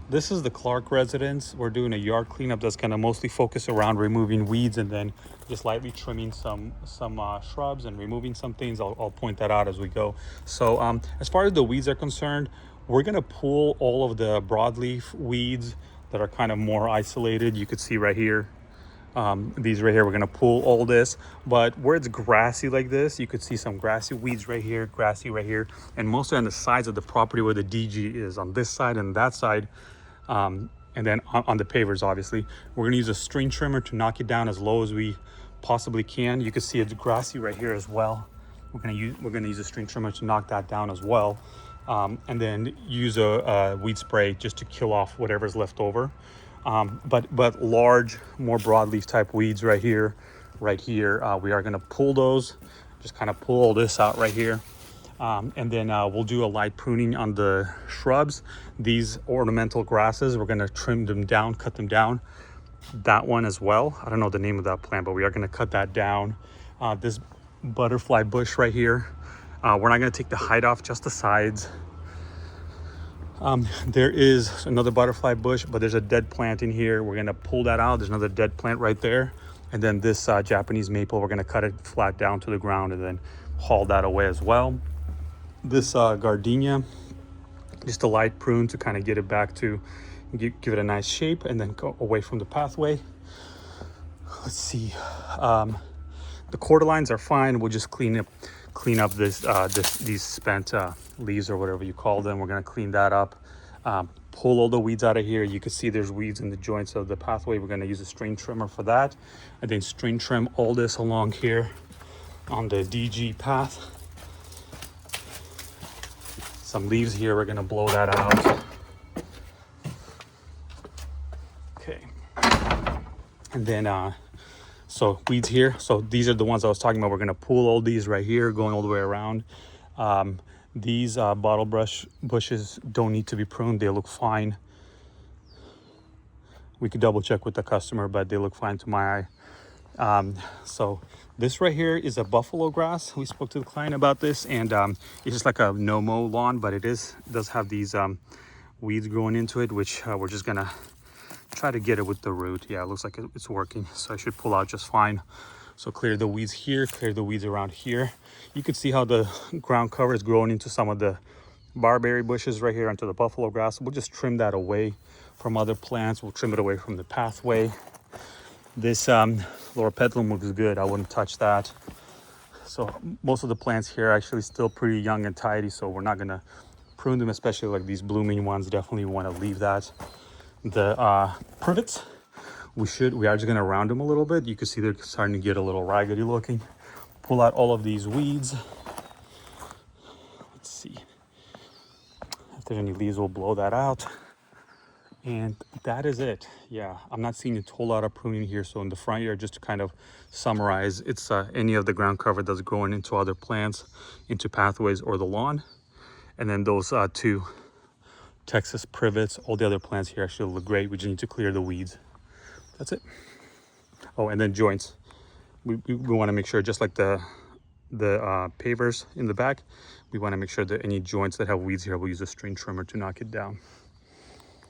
This is the Clark residence. We're doing a yard cleanup that's going to mostly focus around removing weeds and then just lightly trimming some shrubs and removing some things. I'll point that out as we go. So as far as the weeds are concerned, we're going to pull all of the broadleaf weeds that are kind of more isolated. You could see right here. These right here, we're gonna pull all this, but where it's grassy like this, you could see some grassy weeds right here, grassy right here, and mostly on the sides of the property where the DG is, on this side and that side. And then on the pavers, obviously, we're gonna use a string trimmer to knock it down as low as we possibly can. You can see it's grassy right here as well. We're gonna use a string trimmer to knock that down as well. And then use a weed spray just to kill off whatever's left over. But large, more broadleaf type weeds right here, we are gonna pull those, just kind of pull all this out right here. And then we'll do a light pruning on the shrubs. These ornamental grasses, we're gonna trim them down, cut them down. That one as well. I don't know the name of that plant, but we are gonna cut that down. This butterfly bush right here, we're not gonna take the height off, just the sides. There is another butterfly bush, but there's a dead plant in here. We're gonna pull that out. There's another dead plant right there. And then this Japanese maple, we're gonna cut it flat down to the ground and then haul that away as well. This gardenia, just a light prune to kind of get it back to, give it a nice shape and then go away from the pathway. Let's see, the cordyline are fine. We'll just clean up these spent leaves or whatever you call them. We're gonna clean that up, pull all the weeds out of here. You can see there's weeds in the joints of the pathway. We're gonna use a string trimmer for that, and then string trim all this along here on the DG path. Some leaves here, we're gonna blow that out. Okay, and then so weeds here, so these are the ones I was talking about. We're gonna pull all these right here, going all the way around. These bottle brush bushes don't need to be pruned, they look fine. We could double check with the customer, but they look fine to my eye. So this right here is a buffalo grass. We spoke to the client about this, and it's just like a no-mow lawn, but it does have these weeds growing into it, which we're just gonna try to get it with the root. Yeah, it looks like it's working, so I should pull out just fine. So clear the weeds here, clear the weeds around here. You can see how the ground cover is growing into some of the barberry bushes right here, onto the buffalo grass. We'll just trim that away from other plants. We'll trim it away from the pathway. This loropetalum looks good. I wouldn't touch that. So most of the plants here are actually still pretty young and tidy, so we're not gonna prune them, especially like these blooming ones. Definitely want to leave that. The privets, we are just gonna round them a little bit. You can see they're starting to get a little raggedy looking. Pull out all of these weeds. Let's see if there's any leaves, we'll blow that out. And that is it. Yeah, I'm not seeing a whole lot of pruning here. So in the front yard, just to kind of summarize, it's any of the ground cover that's growing into other plants, into pathways or the lawn. And then those two Texas privets, all the other plants here actually look great. We just need to clear the weeds. That's it. Oh, and then joints. We want to make sure, just like the pavers in the back, we want to make sure that any joints that have weeds here, we'll use a string trimmer to knock it down.